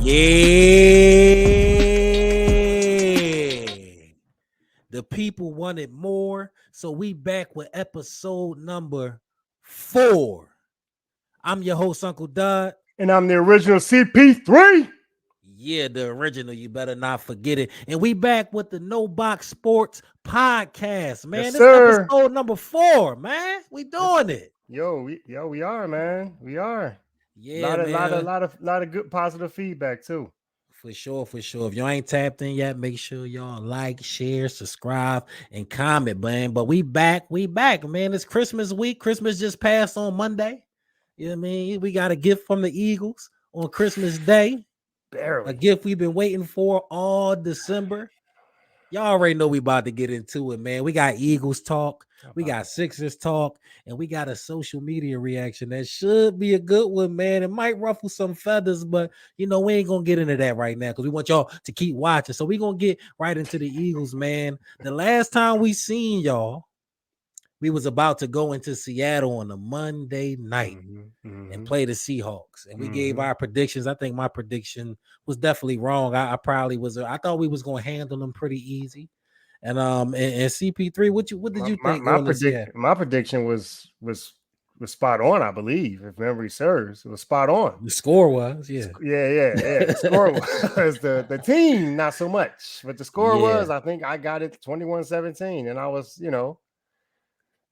The people wanted more, so we back with episode number 4. I'm your host, Uncle Dodd. And I'm the original CP3. Yeah, the original. You better not forget it. And we back with the No Box Sports podcast, man. Yes, This sir. episode number 4, man. We doing it. We are, man. We are. Yeah, man. Lot of good positive feedback too. For sure. If you ain't tapped in yet, make sure y'all like, share, subscribe, and comment, man. But we back, man. It's Christmas week. Christmas just passed on Monday. You know what I mean? We got a gift from the Eagles on Christmas Day. Barely. A gift we've been waiting for all December. Y'all already know we about to get into it, man. We got Eagles talk, we got Sixers talk, and we got a social media reaction that should be a good one, man. It might ruffle some feathers, but we ain't gonna get into that right now because we want y'all to keep watching. So we're gonna get right into the Eagles, man. The last time we seen y'all, we was about to go into Seattle on a Monday night and play the Seahawks. And we gave our predictions. I think my prediction was definitely wrong. I probably was. I thought we was going to handle them pretty easy. And CP3, what did you think? My prediction was spot on, I believe, if memory serves. It was spot on. The score was, yeah. The score was the team, not so much. But the score was, I think I got it 21-17. And I was,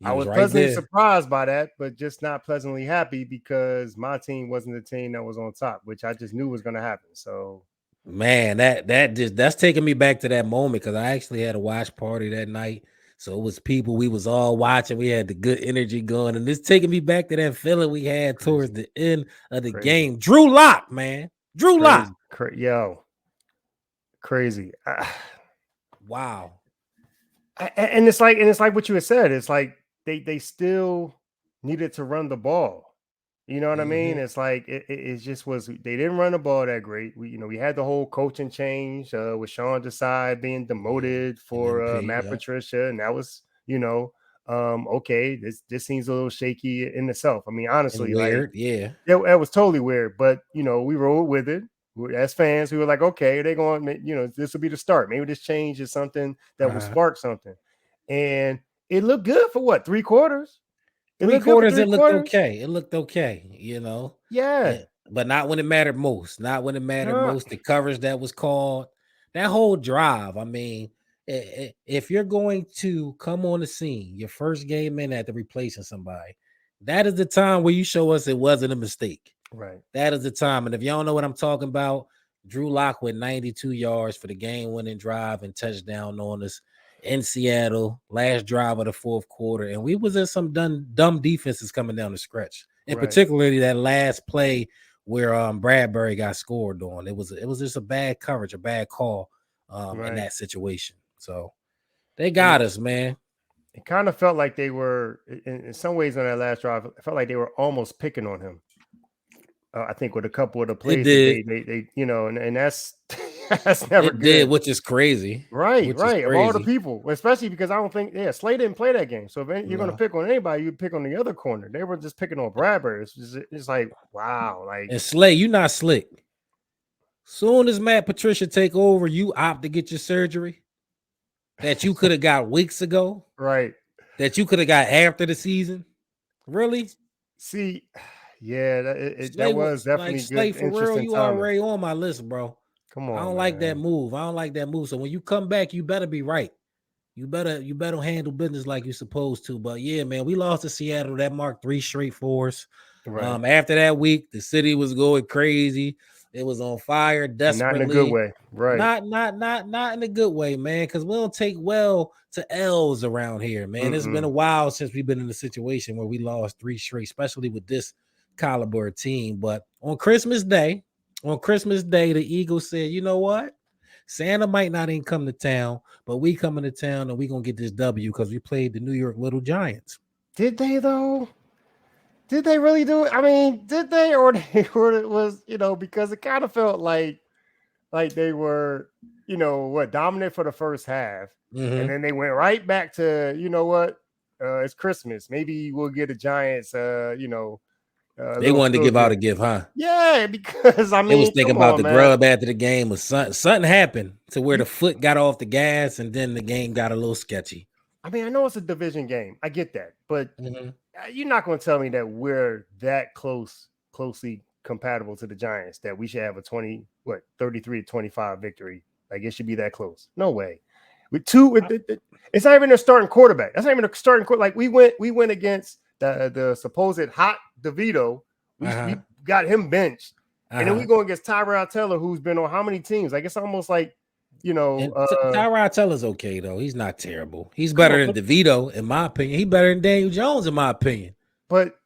I was pleasantly surprised by that, but just not pleasantly happy because my team wasn't the team that was on top, which I just knew was going to happen. So, man, that's taking me back to that moment because I actually had a watch party that night. So it was people we was all watching. We had the good energy going, and it's taking me back to that feeling we had towards the end of the game. Drew Lock, man, Lock, crazy. Wow. And it's like what you had said. It's like they still needed to run the ball. You know what I mean? It's like it just was. They didn't run the ball that great. We had the whole coaching change with Sean Desai being demoted for Matt Patricia, and that was okay. This seems a little shaky in itself. I mean, honestly, weird, that was totally weird. But we rolled with it. As fans, we were like, okay, they're going. This will be the start. Maybe this change is something that will spark something. And it looked good for what, 3 quarters? It looked okay. It looked okay, Yeah. But not when it mattered most. Not when it mattered most. The coverage that was called, that whole drive. I mean, if you're going to come on the scene, your first game in after replacing somebody, that is the time where you show us it wasn't a mistake. Right. That is the time. And if y'all know what I'm talking about, Drew Lock with 92 yards for the game-winning drive and touchdown on us in Seattle, last drive of the fourth quarter, and we was in some dumb defenses coming down the stretch, and particularly that last play where Bradbury got scored on. It was just a bad coverage, a bad call in that situation. So they got us, man. It kind of felt like they were, in some ways, on that last drive. It felt like they were almost picking on him. I think with a couple of the plays, they and that's never good. Which is crazy, right? Of all the people, especially because I don't think Slay didn't play that game. So if you're going to pick on anybody, you pick on the other corner. They were just picking on Bradbury. It's like wow, and Slay, you not slick. Soon as Matt Patricia take over, you opt to get your surgery that you could have got weeks ago, right? That you could have got after the season. Really? See. Yeah, that was definitely good. Slay, for real, you already on my list, bro. Come on, I don't like that move. So when you come back, you better be right. You better handle business like you're supposed to. But yeah, man, we lost to Seattle. That marked 3 straight for us. Right. After that week, the city was going crazy. It was on fire desperately. Not in a good way, right? Not in a good way, man. Because we don't take well to L's around here, man. It's been a while since we've been in a situation where we lost 3 straight, especially with this caliber team. But on Christmas Day, the Eagles said, you know what? Santa might not even come to town, but we coming to town and we gonna get this W because we played the New York Little Giants. Did they though? Did they really do it? I mean, did they or it was, because it kind of felt like they were, dominant for the first half. And then they went right back to, it's Christmas. Maybe we'll get the Giants, a They little wanted to feel give out good. a gift, huh? Yeah, because I They was mean, thinking come about on, the man. grub after the game. Was something happened to where You, the foot got off the gas, and then the game got a little sketchy. I mean, I know it's a division game. I get that, but Mm-hmm. you're not going to tell me that we're that closely compatible to the Giants that we should have a 33-25 victory. Like it should be that close. No way. It's not even a starting quarterback. That's not even a starting quarterback. Like we went against the supposed hot DeVito. We got him benched, and then we go against Tyrod Taylor, who's been on how many teams? Like it's almost like Tyrod Taylor's okay though. He's not terrible. He's better than DeVito, in my opinion. He's better than Daniel Jones, in my opinion. But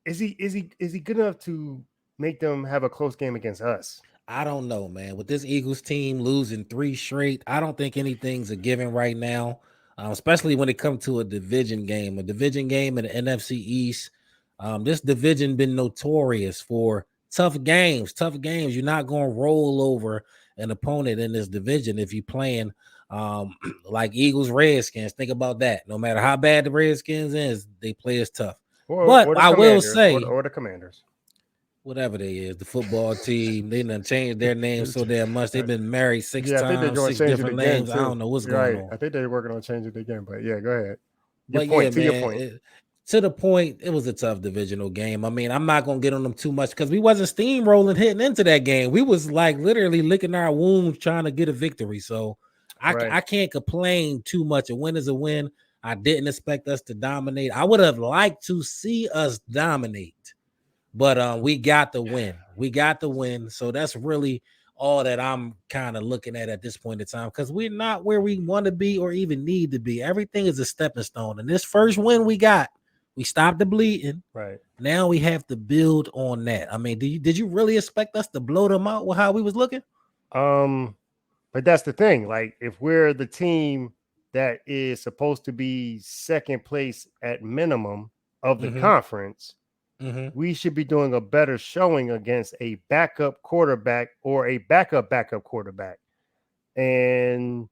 is he good enough to make them have a close game against us? I don't know, man. With this Eagles team losing 3 straight, I don't think anything's a given right now, especially when it comes to a division game in the NFC East. This division been notorious for tough games. You're not going to roll over an opponent in this division if you're playing like Eagles, Redskins. Think about that. No matter how bad the Redskins is, they play as tough. But I will say, or the Commanders. Whatever they is, the football team, they done changed their names so damn much. They've been married 6 times, I think they're going 6 different names. I don't know what's going on. I think they're working on changing it again, but yeah, go ahead. Your point. To the point, it was a tough divisional game. I mean, I'm not going to get on them too much because we wasn't steamrolling hitting into that game. We was like literally licking our wounds trying to get a victory. So I can't complain too much. A win is a win. I didn't expect us to dominate. I would have liked to see us dominate. But we got the win. So that's really all that I'm kind of looking at this point in time because we're not where we want to be or even need to be. Everything is a stepping stone. And this first win we got, we stopped the bleeding. Right. Now we have to build on that. I mean, did you really expect us to blow them out with how we was looking? But that's the thing. Like, if we're the team that is supposed to be second place at minimum of the conference, we should be doing a better showing against a backup quarterback or a backup quarterback. And,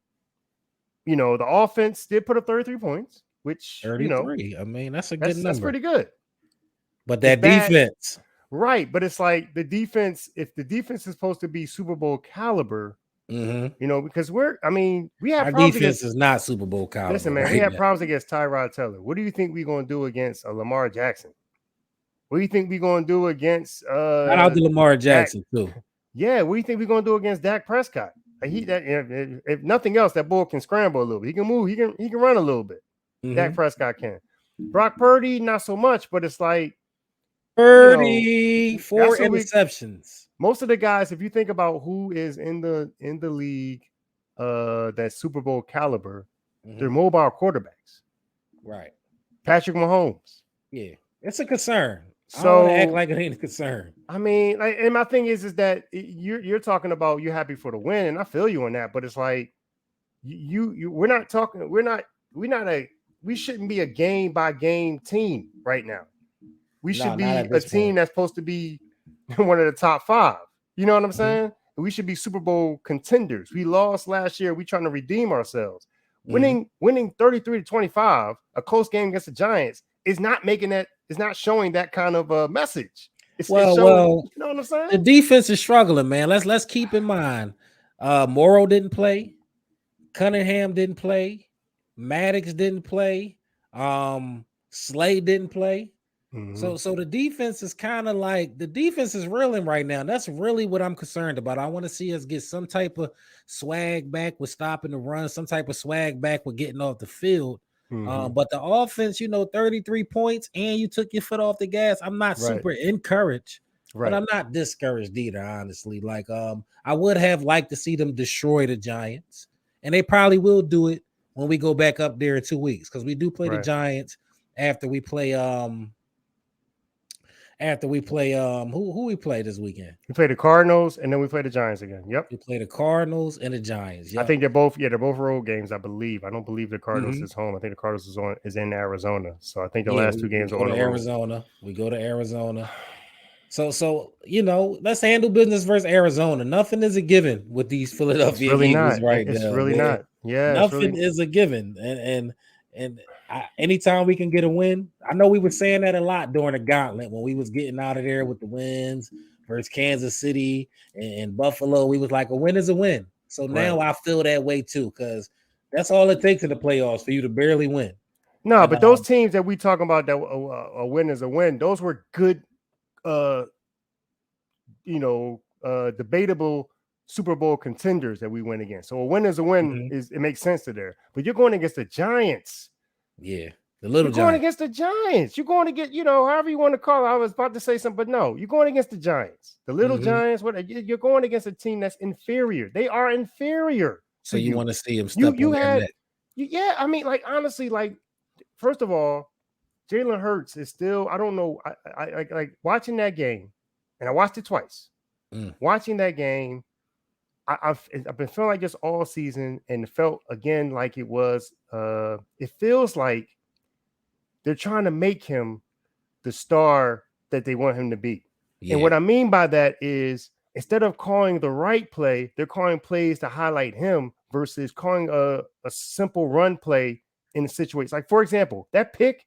the offense did put up 33 points, which, 33. I mean, that's a good number. That's pretty good. But that defense. Right. But it's like the defense, if the defense is supposed to be Super Bowl caliber, because we have our defense is not Super Bowl caliber. Listen, man, we have problems against Tyrod Taylor. What do you think we're going to do against Lamar Jackson? What do you think we're going to do against shout out to Lamar Jackson too? Yeah, what do you think we're going to do against Dak Prescott? Like if nothing else, that bull can scramble a little bit. He can move, he can run a little bit. Dak Prescott can. Brock Purdy, not so much, but it's like Purdy, 4 interceptions. Most of the guys, if you think about who is in the league, that Super Bowl caliber, they're mobile quarterbacks. Right. Patrick Mahomes. Yeah, it's a concern. So I don't want to act like it ain't a concern. I mean, and my thing is that you're talking about you're happy for the win, and I feel you on that. But it's like we're not talking. We shouldn't be a game by game team right now. We should be a team that's supposed to be one of the top 5. You know what I'm saying? We should be Super Bowl contenders. We lost last year. We're trying to redeem ourselves. Winning 33-25, a close game against the Giants, is not making that. Is not showing that kind of a message. It's showing, you know what I'm saying? The defense is struggling, man. Let's keep in mind, Morrow didn't play, Cunningham didn't play, Maddox didn't play, Slade didn't play. So the defense is kind of like the defense is reeling right now. And that's really what I'm concerned about. I want to see us get some type of swag back with stopping the run, some type of swag back with getting off the field. But the offense, 33 points and you took your foot off the gas. I'm not super encouraged, but I'm not discouraged either, honestly. Like, I would have liked to see them destroy the Giants, and they probably will do it when we go back up there in 2 weeks because we do play the Giants after we play who we play this weekend. We play the Cardinals and then we play the Giants again. Yep. We play the Cardinals and the Giants. Yep. I think they're both road games, I believe. I don't believe the Cardinals is home. I think the Cardinals is in Arizona. So I think the last 2 games are on Arizona. We go to Arizona. So let's handle business versus Arizona. Nothing is a given with these Philadelphia Eagles right now. It's really not. Yeah. Nothing is a given. And Anytime we can get a win, I know we were saying that a lot during the gauntlet when we was getting out of there with the wins versus Kansas City and Buffalo. We was like, a win is a win. So now I feel that way too, because that's all it takes in the playoffs for you to barely win. No, And but those teams that we talking about that a win is a win, those were good, debatable Super Bowl contenders that we went against. So a win is a win, it makes sense to there. But you're going against the Giants. Yeah. The little You're going against the Giants. You're going to get, however you want to call it. I was about to say something, but no, you're going against the Giants. The little Giants, you're going against a team that's inferior. They are inferior. So you want to see them step on their neck. Yeah, I mean, like, honestly, like, first of all, Jalen Hurts is still, I don't know. I like watching that game, and I watched it twice. Watching that game, I've been feeling like this all season, and it felt again like it was. It feels like they're trying to make him the star that they want him to be. Yeah. And what I mean by that is, instead of calling the right play, they're calling plays to highlight him versus calling a simple run play in a situation. Like, for example, that pick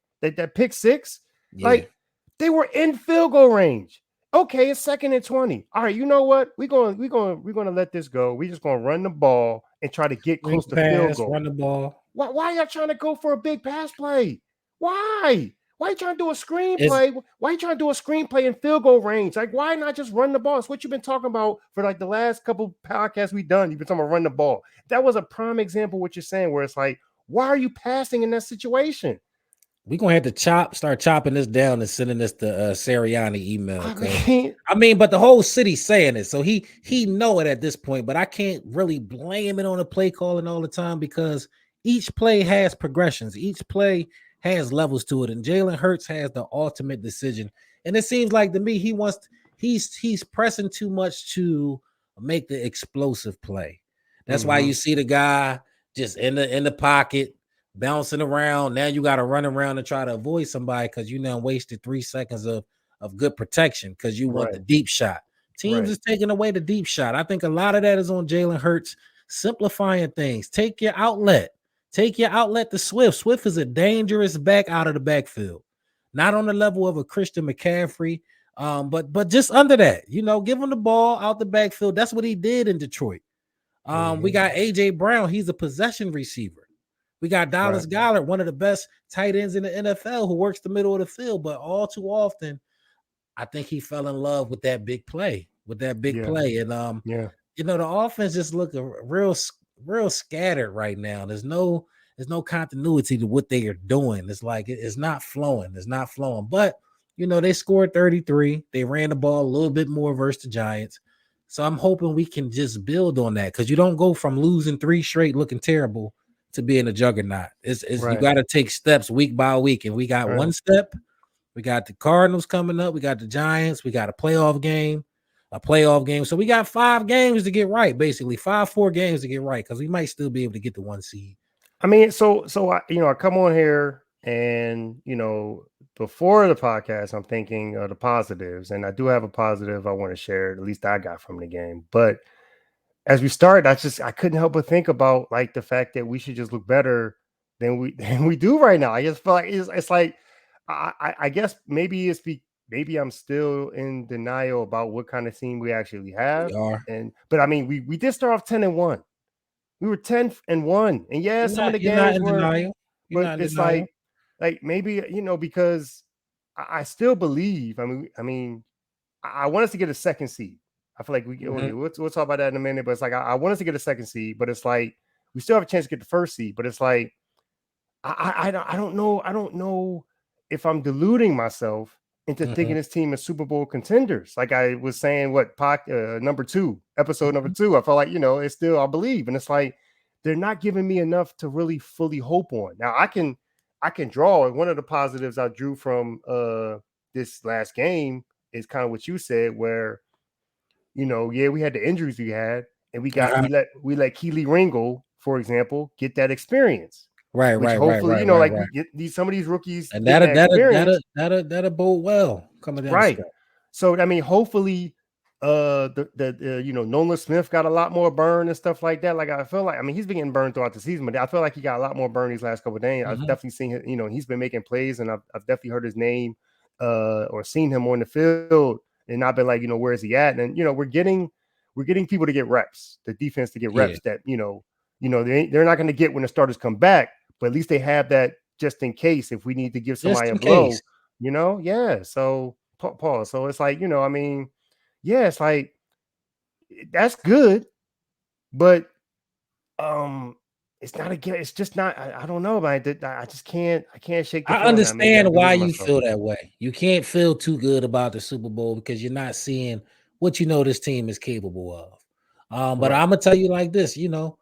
six, like, they were in field goal range. Okay, it's 2nd and 20. All right, you know what? We're gonna let this go. We're just gonna run the ball and try to get close to field goal. Run the ball. Why are y'all trying to go for a big pass play? Why? Why are you trying to do a screenplay? Why are you trying to do a screenplay in field goal range? Like, why not just run the ball? It's what you've been talking about for like the last couple podcasts we've done. You've been talking about run the ball. That was a prime example of what you're saying, where it's like, why are you passing in that situation? We're gonna have to start chopping this down and sending this to Sirianni email. But the whole city's saying it, so he know it at this point. But I can't really blame it on the play calling all the time, because each play has progressions. Each play has levels to it, and Jalen Hurts has the ultimate decision. And it seems like to me he's pressing too much to make the explosive play. That's why you see the guy just in the pocket, bouncing around. Now you got to run around and try to avoid somebody because you now wasted 3 seconds of good protection because you want the deep shot. Teams is taking away the deep shot. I think a lot of that is on Jalen Hurts simplifying things. Take your outlet to Swift. Swift is a dangerous back out of the backfield. Not on the level of a Christian McCaffrey, but just under that. Give him the ball out the backfield. That's what he did in Detroit. We got A.J. Brown. He's a possession receiver. We got Dallas Goedert, one of the best tight ends in the NFL, who works the middle of the field. But all too often, I think he fell in love with that big play. And the offense just look real scattered right now. There's no continuity to what they are doing. It's like it's not flowing. But they scored 33. They ran the ball a little bit more versus the Giants. So I'm hoping we can just build on that, because you don't go from losing 3 straight looking terrible to being a juggernaut. You got to take steps week by week, and we got one step. We got the Cardinals coming up. We got the Giants. We got a playoff game. So we got 5 games to get right, basically 4 games to get right, because we might still be able to get the 1 seed. I mean, so I come on here and before the podcast, I'm thinking of the positives, and I do have a positive I want to share. At least I got from the game, but as we started, I couldn't help but think about like the fact that we should just look better than we do right now. I just feel like it's like I guess maybe I'm still in denial about what kind of team we actually have. But I mean, we did start off 10-1. We were 10-1, and some of the games were. But it's like maybe because I still believe. I mean, I want us to get a 2nd seed. I feel like we'll talk about that in a minute, but it's like I want us to get a 2nd seed, but it's like we still have a chance to get the 1st seed. But it's like I don't know if I'm deluding myself into thinking this team is Super Bowl contenders. Like I was saying, number 2, episode number 2. I felt like it's still I believe, and it's like they're not giving me enough to really fully hope on. Now I can draw. One of the positives I drew from this last game is kind of what you said, where we had the injuries we had, and we let Keely Ringo, for example, get that experience. Hopefully, we get some of these rookies, and that'll bode well coming down. So I mean, hopefully Nolan Smith got a lot more burn and stuff like that. Like I feel like, I mean, he's been getting burned throughout the season, but I feel like he got a lot more burn these last couple of days. I've Mhm. definitely seen him, he's been making plays, and I've definitely heard his name or seen him on the field, and I've been like, where is he at? And we're getting people to get reps, the defense to get Yeah, reps that they're not going to get when the starters come back, but at least they have that just in case if we need to give just somebody a in blow, case. yeah. So Paul, so it's like, I mean, yeah, it's like that's good, but it's not a it's just not. I don't know, man. I just can't. I can't shake the I feeling that maybe I understand why deluded you myself. feel that way. You can't feel too good about the Super Bowl because you're not seeing what this team is capable of. But Right. I'm gonna tell you like this, even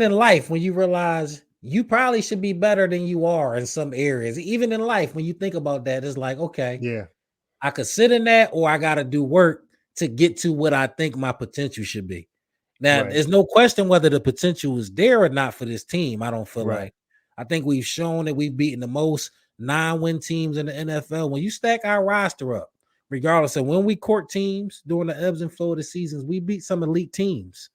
in life, when you realize you probably should be better than you are in some areas, even in life, when you think about that, it's like, okay, Yeah. I could sit in that, or I got to do work to get to what I think my potential should be. Now, Right. there's no question whether the potential is there or not for this team. I don't feel Right. like. I think we've shown that we've beaten the most 9-win teams in the NFL. When you stack our roster up, regardless of when we court teams during the ebbs and flow of the seasons, we beat some elite teams.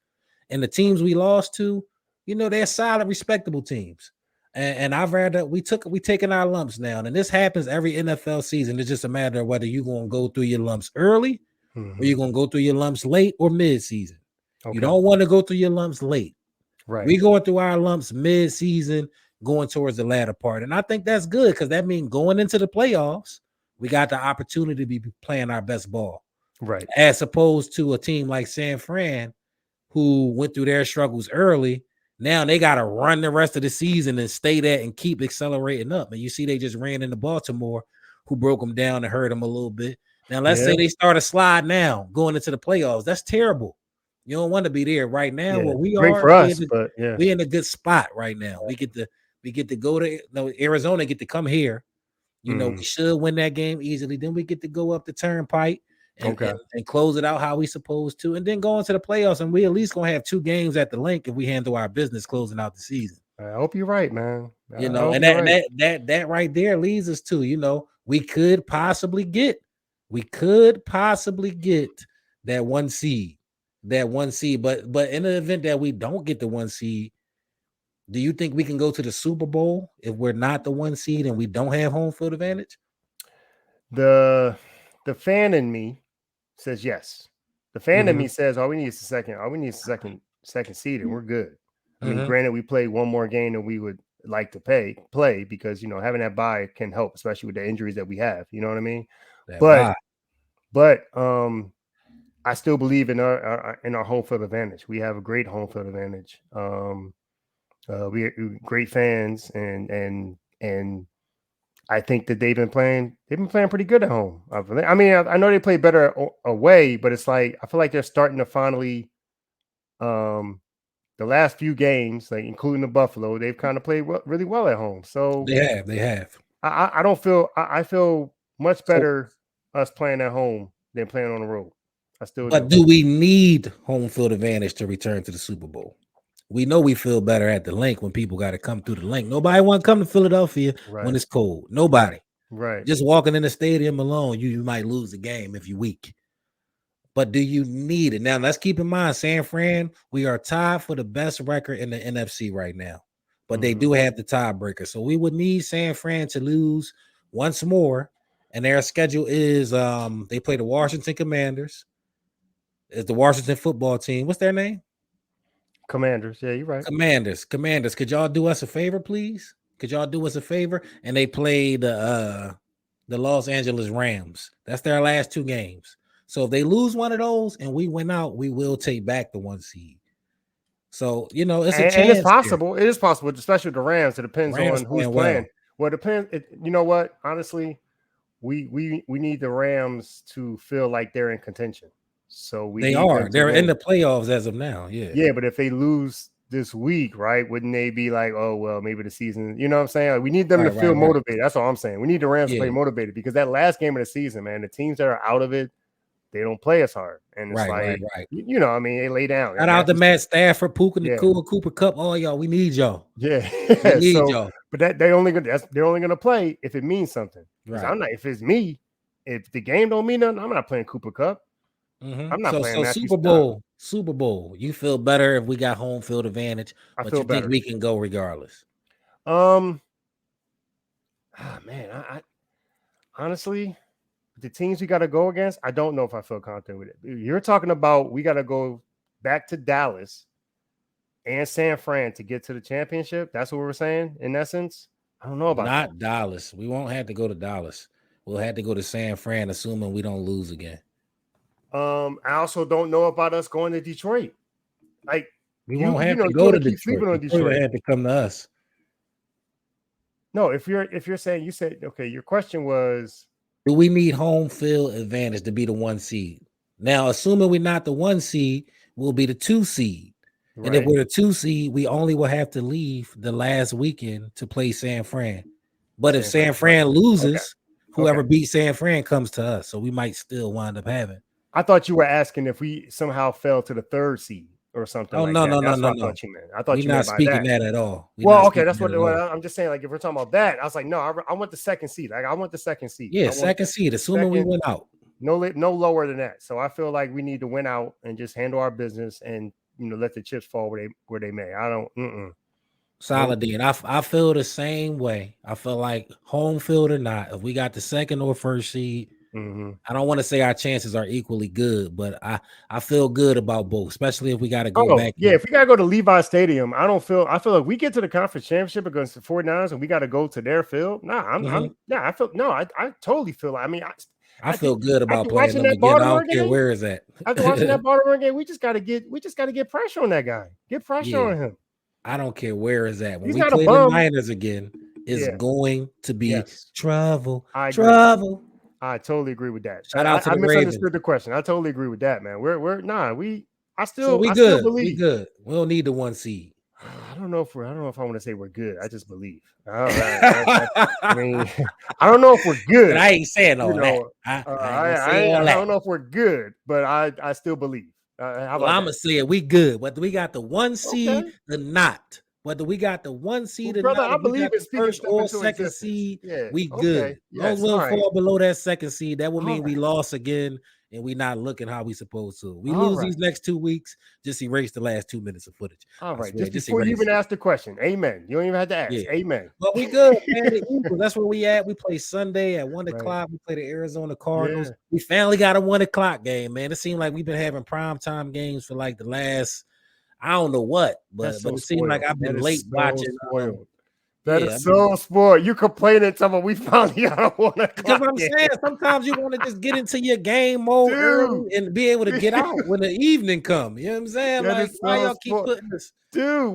And the teams we lost to, they're solid, respectable teams. And I've rather we taking our lumps now. And this happens every NFL season. It's just a matter of whether you're gonna go through your lumps early or Mm-hmm. you're gonna go through your lumps late or mid-season. You Okay. don't want to go through your lumps late. Right. We going through our lumps mid-season, going towards the latter part. And I think that's good because that means going into the playoffs, we got the opportunity to be playing our best ball. Right. As opposed to a team like San Fran, who went through their struggles early. Now they got to run the rest of the season and stay there and keep accelerating up. And you see, they just ran into Baltimore, who broke them down and hurt them a little bit. Now, let's Yeah. say they start a slide now going into the playoffs. That's terrible. You don't want to be there right now. Yeah. Where we Great are, for us, but yeah. we in a good spot right now. We get to go to Arizona, get to come here. Mm-hmm. We should win that game easily. Then we get to go up the turnpike Okay. and close it out how we supposed to, and then go into the playoffs. And we at least gonna have 2 games at the link if we handle our business closing out the season. I hope you're right, man. I hope And you're right. that right there leads us to, we could possibly get that one seed, But in the event that we don't get the one seed, do you think we can go to the Super Bowl if we're not the one seed and we don't have home field advantage? The fan in me says yes. The fan in Mm-hmm. me says all we need is a second. All we need is a second seed, and we're good. I mean, Mm-hmm. granted, we play one more game than we would like to play because having that bye can help, especially with the injuries that we have. You know what I mean? That But bye. I still believe in our home field advantage. We have a great home field advantage. We're great fans, and I think that they've been playing pretty good at home. I mean, I know they play better away, but it's like I feel like they're starting to finally. The last few games, like including the Buffalo, they've kind of played really well at home. So They have. I don't feel I feel much So, better us playing at home than playing on the road. I still but do. do we need home field advantage to return to the Super Bowl? We know we feel better at the link when people got to come through the link. Nobody want to come to Philadelphia when Right. it's cold. Nobody. Right. Just walking in the stadium alone, you might lose the game if you're weak. But do you need it? Now, let's keep in mind, San Fran, we are tied for the best record in the NFC right now. But they do have the tiebreaker. So we would need San Fran to lose once more. And their schedule is they play the Washington Commanders. It's the Washington football team. What's their name? Commanders. Yeah, you're right. Commanders. Could y'all do us a favor, please? Could y'all do us a favor? And they play the Los Angeles Rams. That's their last 2 games. So if they lose one of those and we win out, we will take back the 1 seed. So it's a And it's chance there. possible. It is possible, especially with the Rams. It depends Rams on who's playing playing. well. Well, it depends. You know what? Honestly, we need the Rams to feel like they're in contention. So we They need are. them to They're in win. the playoffs as of now. Yeah. Yeah, but if they lose this week, right? Wouldn't they be like, oh well, maybe the season? You know what I'm saying? Like, we need them to feel Right. motivated. That's all I'm saying. We need the Rams to play Yeah. motivated because that last game of the season, man, the teams that are out of it, they don't play as hard, and it's Right. like, I mean, they lay down. Shout out to Matt Stafford, Puka Yeah. Nacua, Cooper Cup. All y'all, we need y'all. Yeah. We need So, y'all. but they're only gonna play if it means something. Right. I'm not. If it's me, if the game don't mean nothing, I'm not playing Cooper Cup. I'm not So playing Matthew Super Bowl. You feel better if we got home field advantage, but you think we can go regardless? Man, I honestly, the teams we got to go against, I don't know if I feel confident with it. You're talking about we got to go back to Dallas and San Fran to get to the championship. That's what we're saying in essence. I don't know about Not Dallas. We won't have to go to Dallas. We'll have to go to San Fran, assuming we don't lose again. I also don't know about us going to Detroit. Like we won't have to go to Detroit. Detroit had to come to us. No, if you're saying, you said, okay, your question was, do we need home field advantage to be the 1 seed? Now, assuming we're not the 1 seed, we'll be the 2 seed. Right. And if we're the 2 seed, we only will have to leave the last weekend to play San Fran. But if San Fran loses, whoever beats San Fran comes to us. So we might still wind up having. I thought you were asking if we somehow fell to the 3rd seed or something. Oh, like no, that. no, That's no, what no. I thought you meant. I thought we're you not meant speaking that at all. Well, okay, that's what I'm just saying. Like, if we're talking about that, I was like, no, I want the 2nd seed. Like, I want the 2nd seed. Yeah, 2nd seed, assuming we win out. No lower than that. So I feel like we need to win out and just handle our business and, let the chips fall where they may. I don't. Saladin, I feel the same way. I feel like home field or not, if we got the 2nd or 1st seed, I don't want to say our chances are equally good, but I feel good about both, especially if we got to go back. Yeah, if we got to go to Levi Stadium, I feel like we get to the conference championship against the 49ers and we got to go to their field. I totally feel like, I feel good about playing them again. I don't care where is that. After watching that Baltimore game, we just got to get pressure on that guy. Get pressure on him. I don't care where is that. When we play the Niners again, it's going to be trouble. Trouble. I totally agree with that. Shout out to the misunderstood the question. I totally agree with that, man. I still believe. We good. We don't need the 1 seed. I don't know if I want to say we're good. I just believe. I mean, I don't know if we're good. But I ain't saying all that. I don't know if we're good, but I still believe. I'm gonna say it. We good. Whether we got the 1 seed or not. Whether we got the 1 seed or not, I believe it's 1st or 2nd seed. We good. As long as we'll fall below that 2nd seed, that will mean we lost again, and we not looking how we supposed to. We lose these next 2 weeks, just erase the last 2 minutes of footage. All right, just before you even ask the question, amen. You don't even have to ask. Amen. Well, we good, man. The Eagles, that's where we at. We play Sunday at 1 o'clock. We play the Arizona Cardinals. Yeah. We finally got a 1 o'clock game, man. It seemed like we've been having primetime games for like the last, I don't know what, but it seemed like I've been late watching. That is so spoiled. You complaining about we finally got a 1 o'clock. Because I'm saying sometimes you want to just get into your game mode early and be able to get out when the evening come. You know what I'm saying? Like, why y'all keep putting this? Dude,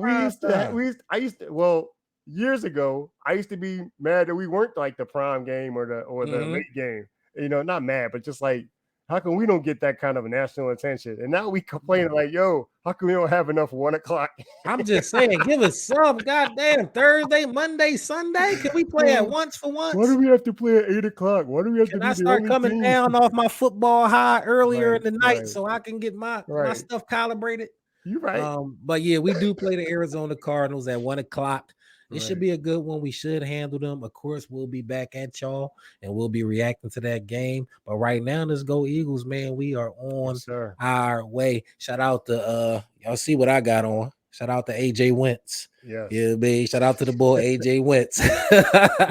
well, years ago, I used to be mad that we weren't like the prime game or the late game. Not mad, but just like, how come we don't get that kind of national attention? And now we complaining like, yo, how come we don't have enough 1 o'clock? I'm just saying, give us some goddamn Thursday, Monday, Sunday. Can we play at once for once? Why do we have to play at 8 o'clock? Why do we have to? Can I start coming down off my football high earlier in the night so I can get my stuff calibrated? You're right. But yeah, we do play the Arizona Cardinals at 1 o'clock. It should be a good one. We should handle them. Of course, we'll be back at y'all and we'll be reacting to that game. But right now, let's go Eagles, man. We are on our way. Shout out to y'all see what I got on. Shout out to AJ Wentz. Yeah, baby. Shout out to the boy AJ Wentz.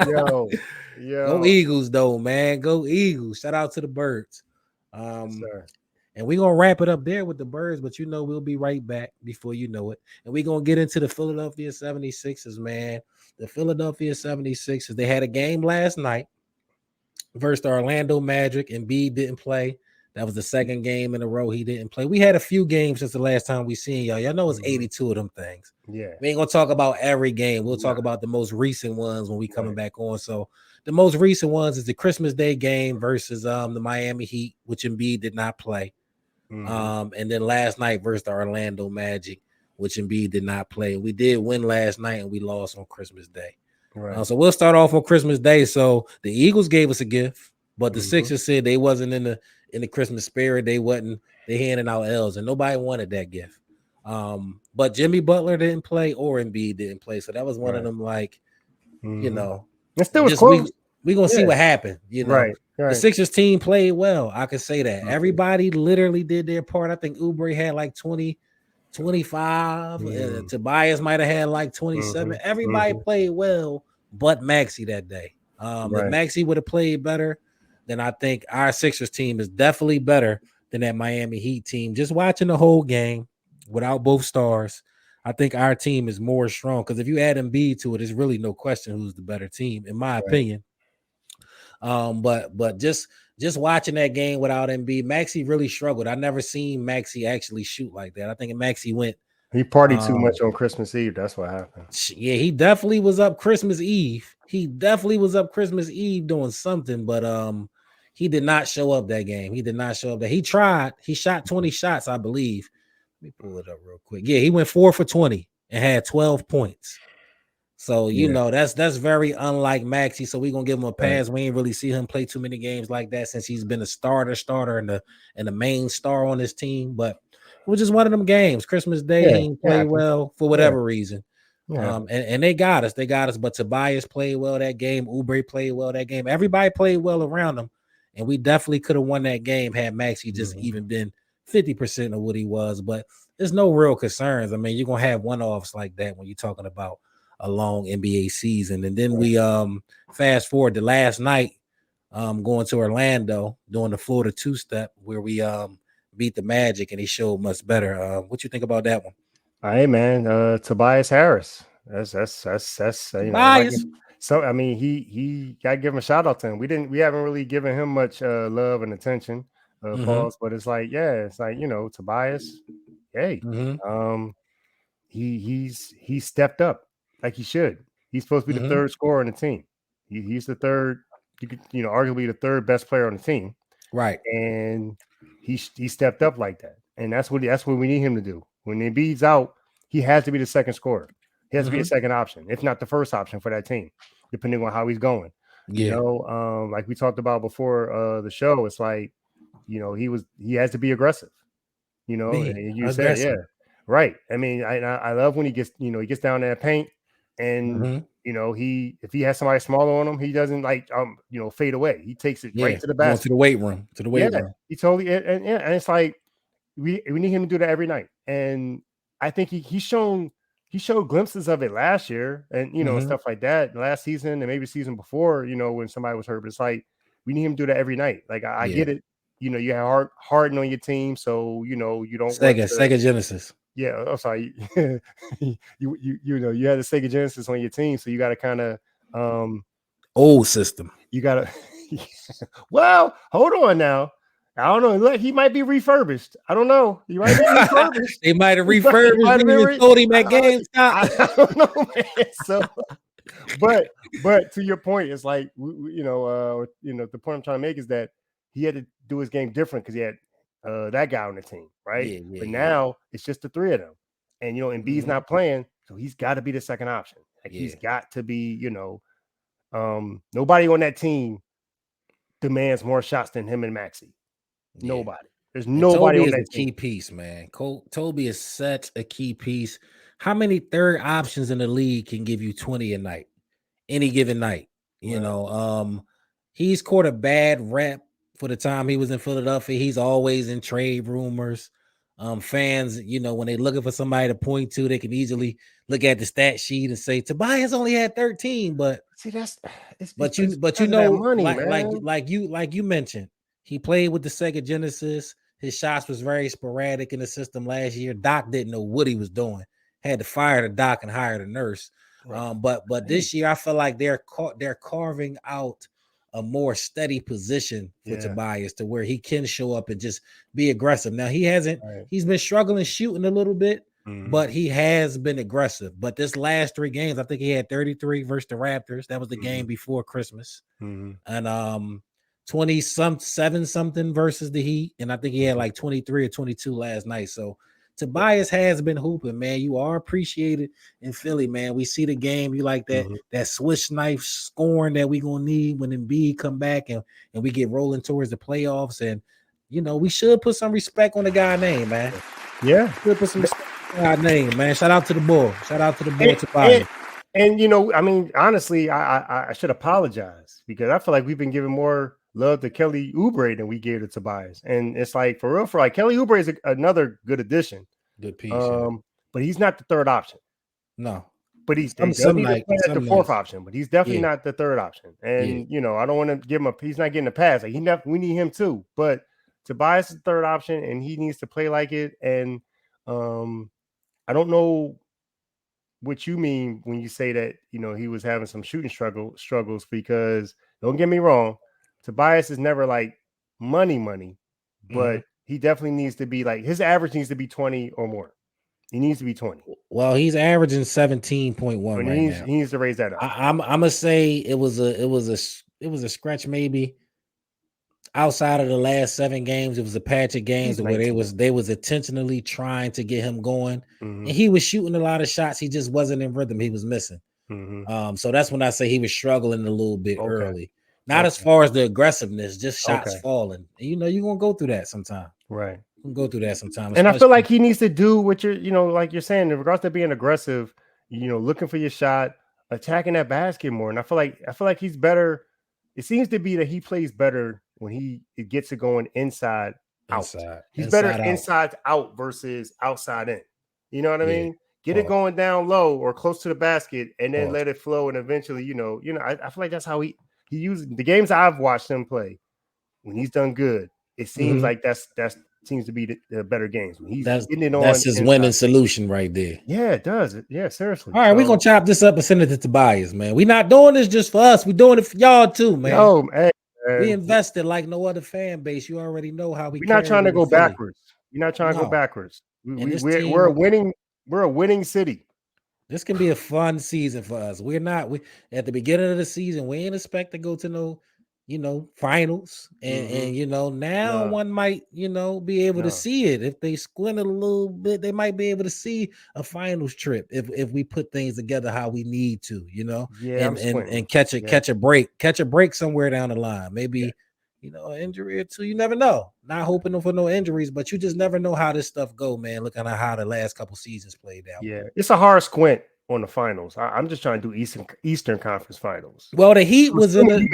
yo. Go Eagles, though, man. Go Eagles. Shout out to the Birds. And we're going to wrap it up there with the Birds, but we'll be right back before you know it. And we're going to get into the Philadelphia 76ers, man. The Philadelphia 76ers, they had a game last night versus the Orlando Magic, and Embiid didn't play. That was the 2nd game in a row he didn't play. We had a few games since the last time we seen y'all. Y'all know it's 82 of them things. Yeah. We ain't going to talk about every game. We'll talk about the most recent ones when we coming back on. So the most recent ones is the Christmas Day game versus the Miami Heat, which Embiid did not play. And then last night versus the Orlando Magic, which Embiid did not play. We did win last night and we lost on Christmas Day. So we'll start off on Christmas Day. So the Eagles gave us a gift, but the Sixers said they wasn't in the Christmas spirit. They handing out L's and nobody wanted that gift. But Jimmy Butler didn't play or Embiid didn't play. So that was one of them, like, it still was close. We're gonna see what happened. Right. The Sixers team played well. I can say that. Everybody literally did their part. I think Oubre had like 20, 25. Tobias might have had like 27. Everybody played well, but Maxey that day. If Maxey would have played better, then I think our Sixers team is definitely better than that Miami Heat team. Just watching the whole game without both stars, I think our team is more strong because if you add Embiid to it, there's really no question who's the better team, in my opinion. But just watching that game without Embiid, Maxey really struggled. I never seen Maxey actually shoot like that. I think Maxey went. He partied too much on Christmas Eve. That's what happened. Yeah, he definitely was up Christmas Eve. He definitely was up Christmas Eve doing something, but he did not show up that game. He did not show up. That he tried. He shot 20 shots, I believe. Let me pull it up real quick. Yeah, he went 4 for 20 and had 12 points. So that's very unlike Maxey. So we're gonna give him a pass. We ain't really see him play too many games like that since he's been a starter and the main star on this team. But it was just one of them games. Christmas Day, he didn't play well for whatever reason. And they got us. But Tobias played well that game. Oubre played well that game. Everybody played well around him, and we definitely could have won that game had Maxey just even been 50% of what he was. But there's no real concerns. I mean, you're gonna have one-offs like that when you're talking about a long NBA season. And then we fast forward to last night, going to Orlando doing the Florida two-step where we beat the Magic and he showed much better. What you think about that one? Hey man, Tobias Harris. That's so I mean he gotta give him a shout out to him. We haven't really given him much love and attention, pause, but it's like Tobias, hey, he stepped up like he should. He's supposed to be the third scorer on the team. He's the third, arguably the third best player on the team. Right. And he stepped up like that. And that's what we need him to do. When Embiid's out, he has to be the second scorer. He has to be a second option, if not the first option for that team, depending on how he's going. Yeah. Like we talked about before the show, it's like, he has to be aggressive. And you said, yeah. Right. I mean, I love when he gets down in that paint and if he has somebody smaller on him, he doesn't fade away. He takes it right to the basket. To the weight room. He totally and it's like we need him to do that every night. And I think he showed glimpses of it last year and stuff like that last season and maybe the season before, when somebody was hurt. But it's like we need him to do that every night. Like I get it. You have Harden on your team, so you don't Sega Genesis. Yeah, I'm sorry. you had the Sega Genesis on your team, so you got to kind of old system. You got to. Well, hold on now. I don't know. Look, he might be refurbished. I don't know. He might be refurbished. They might have refurbished him and told him at GameStop. I don't know, man. So, but to your point, it's like the point I'm trying to make is that he had to do his game different because he had that guy on the team, right? But now it's just the three of them, and Embiid's not playing, so he's got to be the second option. Like he's got to be, nobody on that team demands more shots than him and Maxey. Nobody. There's nobody on that team. Key piece, man. Toby is such a key piece. How many third options in the league can give you 20 a night, any given night? He's caught a bad rep for the time he was in Philadelphia. He's always in trade rumors. Fans, when they're looking for somebody to point to, they can easily look at the stat sheet and say Tobias only had 13. But see, like you mentioned, he played with the Sega Genesis. His shots was very sporadic in the system last year. Doc didn't know what he was doing. Had to fire the doc and hire the nurse. Right. But this year I feel like they're carving out a more steady position for Tobias to where he can show up and just be aggressive. Now he's been struggling shooting a little bit, but he has been aggressive. But this last 3 games, I think he had 33 versus the Raptors. That was the game before Christmas. And 27 something versus the Heat. And I think he had like 23 or 22 last night. So Tobias has been hooping, man. You are appreciated in Philly, man. We see the game. You like that Swiss knife scoring that we gonna need when Embiid come back and we get rolling towards the playoffs. And we should put some respect on the guy's name, man. Yeah, should put some respect on the guy's name, man. Shout out to the boy. Shout out to the boy Tobias. And you know, I mean, honestly, I should apologize because I feel like we've been giving more love to Kelly Oubre than we gave to Tobias. And it's like for real, for like Kelly Oubre is another good addition. Good piece, yeah. But he's not the third option. No. But he does Some need to night, play at the some fourth nights. option, but he's definitely Yeah, not the third option. yeah. And you know, I don't want to give him he's not getting a pass. Like we need him too. But Tobias is the third option and he needs to play like it. And I don't know what you mean when you say that, you know, he was having some shooting struggles because don't get me wrong, Tobias is never like money, but he definitely needs to be like his average needs to be 20 or more. He needs to be 20. Well, he's averaging 17.1 But right now. he needs to raise that up. I'm gonna say it was a stretch maybe. Outside of the last 7 games, it was a patch of games where they was intentionally trying to get him going, and he was shooting a lot of shots. He just wasn't in rhythm. He was missing. So that's when I say he was struggling a little bit early. Not as far as the aggressiveness, just shots falling. And you know, you're gonna go through that sometime. Right. You can go through that sometime. And I feel like he needs to do what you're, you know, like you're saying, in regards to being aggressive, you know, looking for your shot, attacking that basket more. And I feel like he's better. It seems to be that he plays better when it gets it going inside out. He's better inside out versus outside in. You know what I mean? Get it going down low or close to the basket and then let it flow. And eventually, you know, I feel like that's how he uses the games I've watched him play. When he's done good, it seems like that's seems to be the better games. When he's getting it on. That's his winning solution right there. Yeah, it does. Yeah, seriously. All right, we're gonna chop this up and send it to Tobias, man. We're not doing this just for us. We're doing it for y'all too, man. Yo, hey, we invested like no other fan base. You already know how we're not trying to go backwards. We're not trying to go backwards. We're a winning city. This can be a fun season for us. We at the beginning of the season, we ain't expect to go to no, you know, finals. And you know, now one might, you know, be able to see it. If they squint it a little bit, they might be able to see a finals trip if we put things together how we need to, you know, and catch a break somewhere down the line. Maybe you know, an injury or two. You never know. Not hoping for no injuries, but you just never know how this stuff go, man. Looking at how the last couple seasons played out. Yeah, it's a hard squint on the finals. I'm just trying to do Eastern Conference Finals. Well, the Heat was in the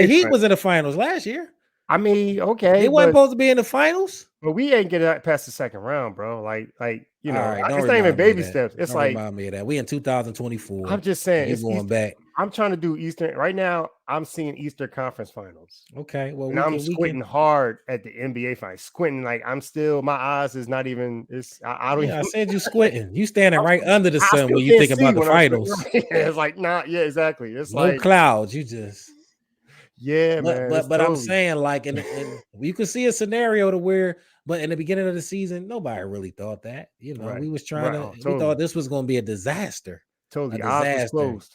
Heat was in the finals last year. I mean, okay, they weren't supposed to be in the finals, but we ain't get past the second round, bro. Like you know, right, it's not even baby steps. It's don't like remind me of that. We in 2024. I'm just saying, it's going back. I'm trying to do Eastern right now. I'm seeing Eastern Conference Finals. Okay, well, I'm squinting hard at the NBA finals. Squinting like I'm still. My eyes is not even. It's I don't. I said you squinting. You standing right under the sun when you think about the finals. It's like not. Yeah, exactly. It's no like clouds. You just. Yeah, man. But totally. I'm saying like, and you could see a scenario to where, but in the beginning of the season, nobody really thought that. You know, we was trying to. Totally. We thought this was going to be a disaster. Totally, eyes was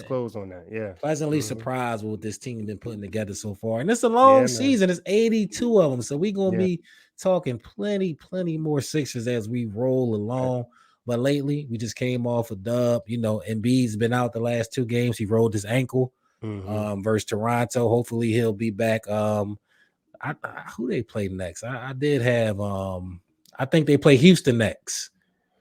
closed on that. Yeah, pleasantly surprised with what this team been putting together so far, and it's a long season. It's 82 of them, so we're gonna be talking plenty more Sixers as we roll along. Right. But lately, we just came off a dub. You know, Embiid's been out the last 2 games. He rolled his ankle versus Toronto. Hopefully, he'll be back. Who they play next? I did have. I think they play Houston next.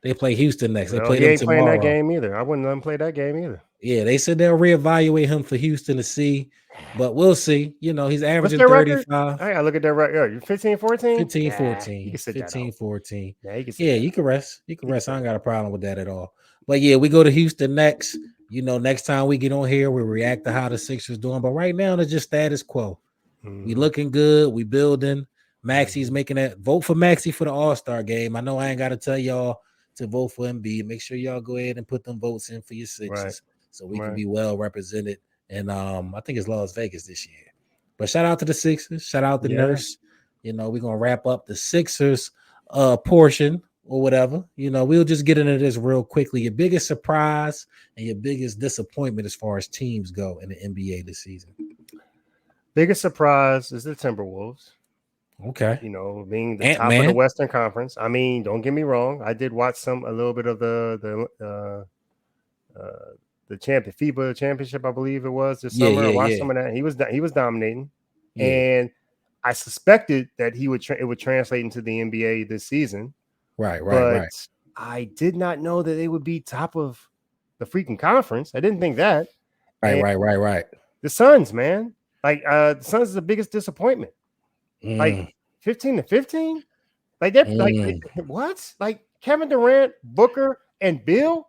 They play Houston next. They play them tomorrow. Playing that game either. I wouldn't let them play that game either. Yeah, they said they'll reevaluate him for Houston to see, but we'll see. You know, he's averaging 35. I gotta look at that record. 15-14? 15-14. 15-14. Yeah, you can rest. You can rest. I ain't got a problem with that at all. But yeah, we go to Houston next. You know, next time we get on here, we react to how the Sixers doing. But right now, it's just status quo. We looking good. We building. Maxey's making that. Vote for Maxey for the All-Star game. I know I ain't got to tell y'all to vote for Embiid. Make sure y'all go ahead and put them votes in for your Sixers so we can be well represented. And I think it's Las Vegas this year. But shout out to the Sixers. Shout out to Nurse. You know, we're going to wrap up the Sixers portion or whatever. You know, we'll just get into this real quickly. Your biggest surprise and your biggest disappointment as far as teams go in the NBA this season. Biggest surprise is the Timberwolves. Okay. You know, being the top of the Western Conference. I mean, don't get me wrong. I did watch a little bit of the FIBA championship, I believe it was this summer. I watched some of that. He was dominating, and I suspected that it would translate into the NBA this season. Right. I did not know that they would be top of the freaking conference. I didn't think that. Right. The Suns, man. Like the Suns is the biggest disappointment. Like 15-15? Like they're like what? Like Kevin Durant, Booker, and Bill?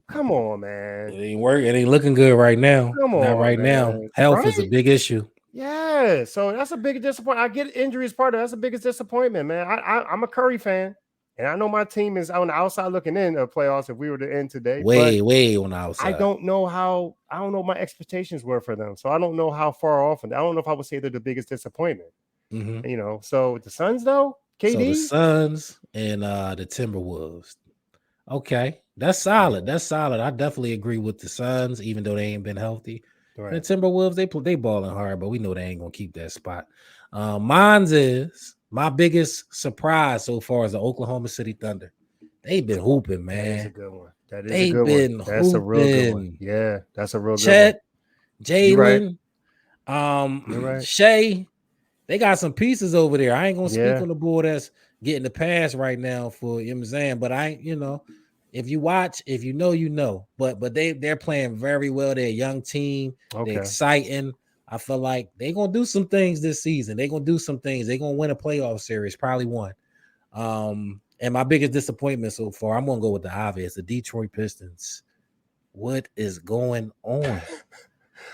Come on, man. It ain't working. It ain't looking good right now. Come Not on, right now. man. Health is a big issue. Yeah, so that's a big disappointment. I get injuries part of it. That's the biggest disappointment, man. I'm a Curry fan, and I know my team is on the outside looking in the playoffs if we were to end today. Way on the outside. I don't know what my expectations were for them, so I don't know how far off. And I don't know if I would say they're the biggest disappointment. You know, so the Suns though, KD, so the Suns and the Timberwolves. Okay, that's solid. That's solid. I definitely agree with the Suns, even though they ain't been healthy. Right. The Timberwolves, they balling hard, but we know they ain't gonna keep that spot. Mine's is my biggest surprise so far is the Oklahoma City Thunder. They've been hooping, man. That is a good one. That is a good one. That's a real good one. Yeah, that's a real good one. Chet, Jalen, right. Shea, they got some pieces over there. I ain't gonna speak on the board that's getting the pass right now for Zan, but if you watch, if you know, you know. But they're playing very well. They're a young team. Okay. They're exciting. I feel like they're gonna do some things this season. They're gonna do some things. They're gonna win a playoff series, probably one. And my biggest disappointment so far, I'm gonna go with the obvious, the Detroit Pistons. What is going on?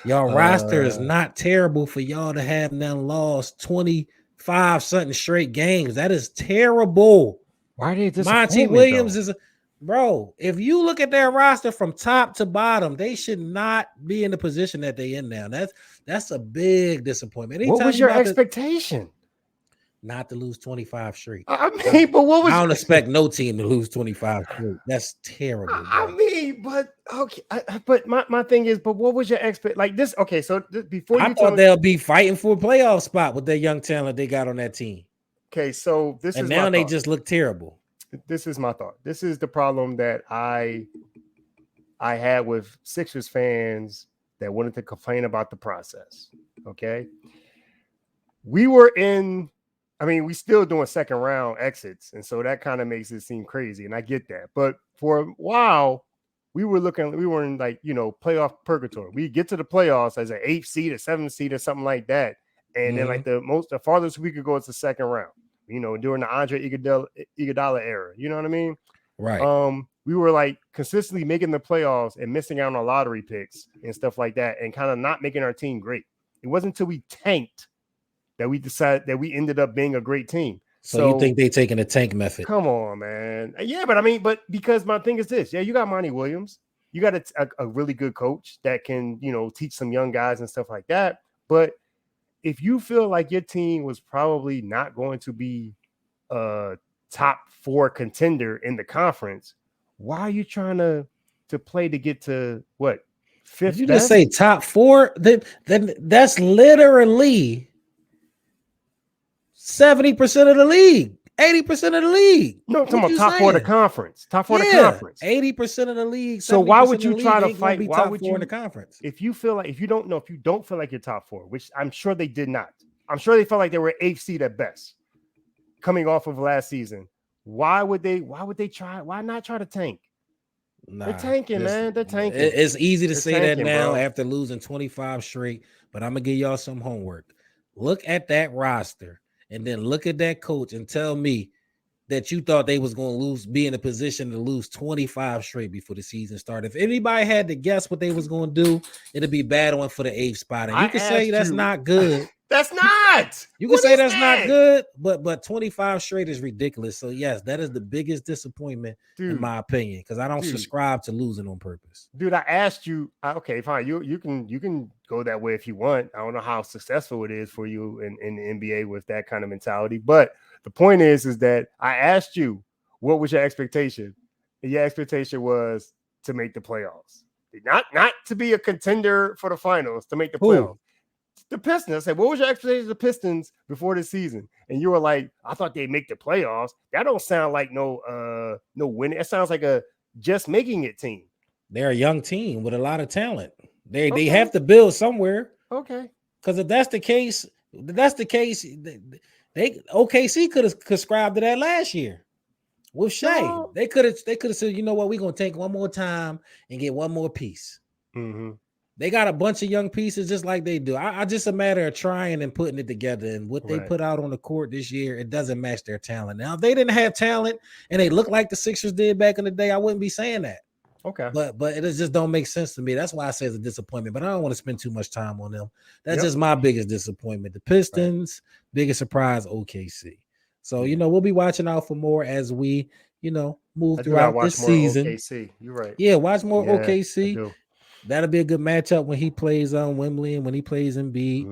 Y'all roster is not terrible for y'all to have now lost 25 something straight games. That is terrible. Why are they Monty Williams is bro. If you look at their roster from top to bottom, they should not be in the position that they in now. That's a big disappointment. Anytime what was your expectation? Not to lose 25 straight. I mean, but what was I don't expect no team to lose 25 straight. That's terrible. I mean, but okay. But my thing is, but what was your like this? Okay, so before I thought they'll be fighting for a playoff spot with their young talent they got on that team. Okay, so this and is now they just look terrible. This is my thought. This is the problem that I had with Sixers fans that wanted to complain about the process. Okay, we still doing second round exits, and so that kind of makes it seem crazy, and I get that. But for a while, we were in like playoff purgatory. We get to the playoffs as an 8th seed, a 7th seed, or something like that, and then like the farthest we could go is the second round. During the Andre Iguodala era, you know what I mean? Right. We were like consistently making the playoffs and missing out on lottery picks and stuff like that, and kind of not making our team great. It wasn't until we tanked that we decided that we ended up being a great team. So you think they taking a tank method? Come on, man. Yeah, but because my thing is this. Yeah, you got Monty Williams. You got a really good coach that can, teach some young guys and stuff like that. But if you feel like your team was probably not going to be a top 4 contender in the conference, why are you trying to play to get to what? 5th? Did you just say top 4? Then that's literally 70% of the league, 80% of the league. No, I'm talking about top 4 of the conference. Top 4 of the conference. 80% of the league. So why would you try to fight? Why would you in the conference? If you don't feel like you're top 4, which I'm sure they did not. I'm sure they felt like they were 8th seed at best, coming off of last season. Why would they try? Why not try to tank? Nah, they're tanking, man. They're tanking. It's easy to say that now after losing 25 straight, but I'm gonna give y'all some homework. Look at that roster. And then look at that coach and tell me that you thought they was going to be in a position to lose 25 straight before the season started. If anybody had to guess what they was going to do, it'd be battling for the 8th spot. And you can say that's not good. That's not. You can say that's not good, but 25 straight is ridiculous. So yes, that is the biggest disappointment in my opinion, because I don't subscribe to losing on purpose. Dude, I asked you. Okay, fine. You can go that way if you want. I don't know how successful it is for you in the NBA with that kind of mentality. But the point is that I asked you what was your expectation, and your expectation was to make the playoffs, not to be a contender for the finals, to make the playoffs. The Pistons. I said, what was your expectation of the Pistons before the season? And you were like, I thought they'd make the playoffs. That don't sound like no winning. It sounds like a just making it team. They're a young team with a lot of talent. They have to build somewhere. Okay. Because if that's the case, they OKC could have subscribed to that last year. with Shay. They could have said, you know what, we're gonna take one more time and get one more piece. Mm-hmm. They got a bunch of young pieces just like they do. I just a matter of trying and putting it together. And what they put out on the court this year, it doesn't match their talent. Now, if they didn't have talent and they look like the Sixers did back in the day, I wouldn't be saying that. Okay. But it just don't make sense to me. That's why I say it's a disappointment. But I don't want to spend too much time on them. That's just my biggest disappointment. The Pistons, biggest surprise, OKC. So, we'll be watching out for more as we, move throughout this season. OKC. You're right. Yeah, watch more OKC. That'll be a good matchup when he plays on Wembley and when he plays in B.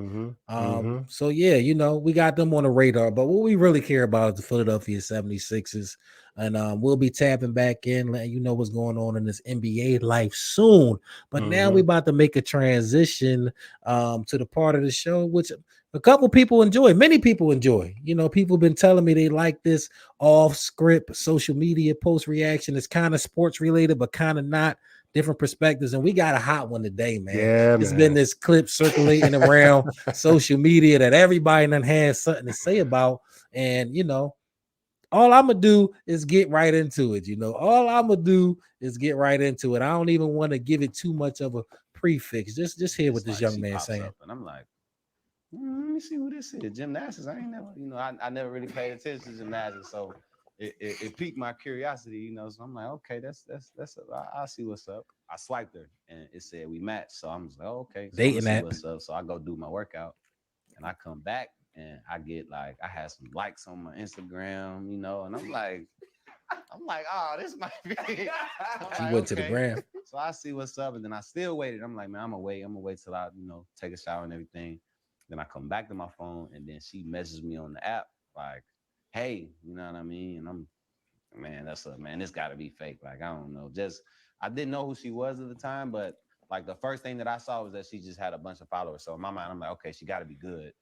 So, yeah, we got them on the radar. But what we really care about is the Philadelphia 76ers. And we'll be tapping back in, letting you know what's going on in this NBA life soon. But now we're about to make a transition to the part of the show, which a couple people enjoy. Many people enjoy. People have been telling me they like this off-script social media post reaction. It's kind of sports related, but kind of not. Different perspectives, and we got a hot one today, man. Yeah, it's been this clip circulating around social media that everybody done has something to say about, and all I'm gonna do is get right into it. All I'm gonna do is get right into it. I don't even want to give it too much of a prefix. Just hear what this young man saying. And I'm like, let me see who this is. Gymnastics. I ain't never, I never really paid attention to gymnastics, so. It piqued my curiosity, so I'm like, okay, I'll see what's up. I swiped her and it said we matched. So I'm just like, okay, so dating see what's up. So I go do my workout and I come back and I get I had some likes on my Instagram, and I'm like, oh, this might be. She went to the gram. So I see what's up, and then I still waited. I'm like, man, I'm gonna wait till I, take a shower and everything. Then I come back to my phone and then she messages me on the app like, hey, you know what I mean? And I'm, man, this gotta be fake. Like, I don't know. I didn't know who she was at the time, but like the first thing that I saw was that she just had a bunch of followers. So in my mind, I'm like, okay, she gotta be good.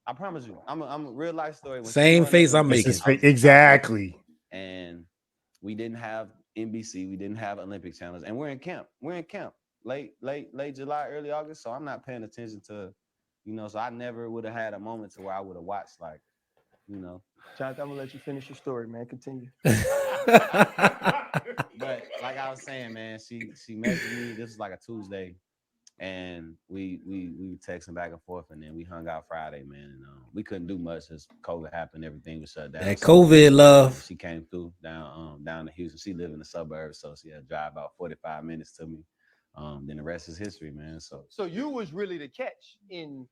I promise you, I'm a real life story. Same face I'm making. Exactly. And we didn't have NBC, we didn't have Olympic channels, and we're in camp. Late July, early August. So I'm not paying attention to, so I never would have had a moment to where I would have watched Jonathan, I'm gonna let you finish your story, man. Continue. But like I was saying, man, she messaged me. This was like a Tuesday, and we texting back and forth, and then we hung out Friday, man. And we couldn't do much as COVID happened. Everything was shut down. That COVID love. She came through down to Houston. She lived in the suburbs, so she had to drive about 45 minutes to me. Then the rest is history, man. So you was really the catch in.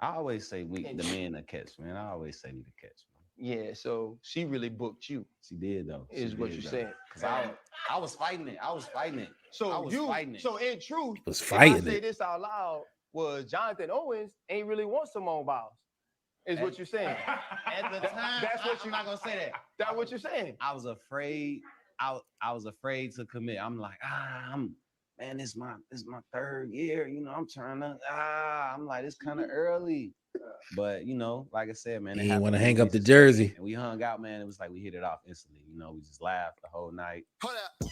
I always say the men that catch, man. I always say we the catch, man. Yeah, so she really booked you. She did though. Is what you're saying. Because I was fighting it. So in truth, was fighting if I say this out loud, was Jonathan Owens ain't really want Simone Biles. Is what you're saying. At the time, I'm not gonna say that. That's what you're saying. I was afraid. I was afraid to commit. I'm like, man, this is my third year. I'm trying to. I'm like, it's kind of early. But like I said, man, you want to hang up the jersey. And we hung out, man. It was like we hit it off instantly. We just laughed the whole night. Hold up.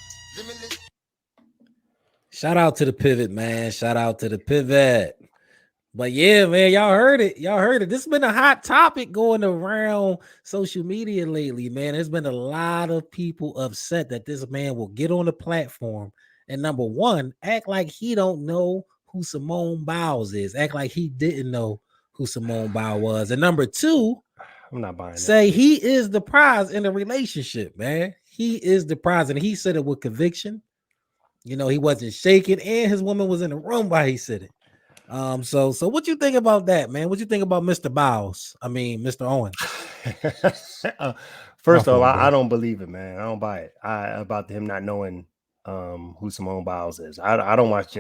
Shout out to the pivot, man. Shout out to the pivot. But yeah, man, y'all heard it. This has been a hot topic going around social media lately, man. There's been a lot of people upset that this man will get on the platform and number one, act like he don't know who Simone Biles is. Act like he didn't know who Simone Biles was. And number two, I'm not buying say he is the prize in the relationship, man. He is the prize. And he said it with conviction. He wasn't shaking, and his woman was in the room while he said it. So what you think about that, man? What you think about Mr. Biles? I mean, Mr. Owens. First of all, I don't believe it, man. I don't buy it. About him not knowing who Simone Biles is. I don't watch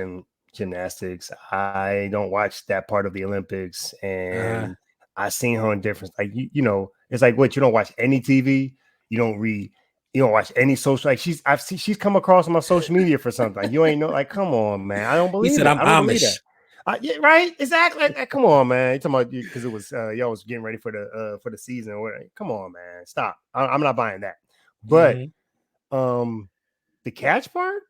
gymnastics. I don't watch that part of the Olympics, and I seen her in different. Like it's like what, you don't watch any TV, you don't read, you don't watch any social. Like she's come across on my social media for something. Like, you ain't know. Like, come on, man. I don't believe. He said it. I'm Amish. Yeah, right, exactly. Like, come on, man. You talking about because it was y'all was getting ready for the season or whatever. Come on, man. Stop. I'm not buying that. But the catch part,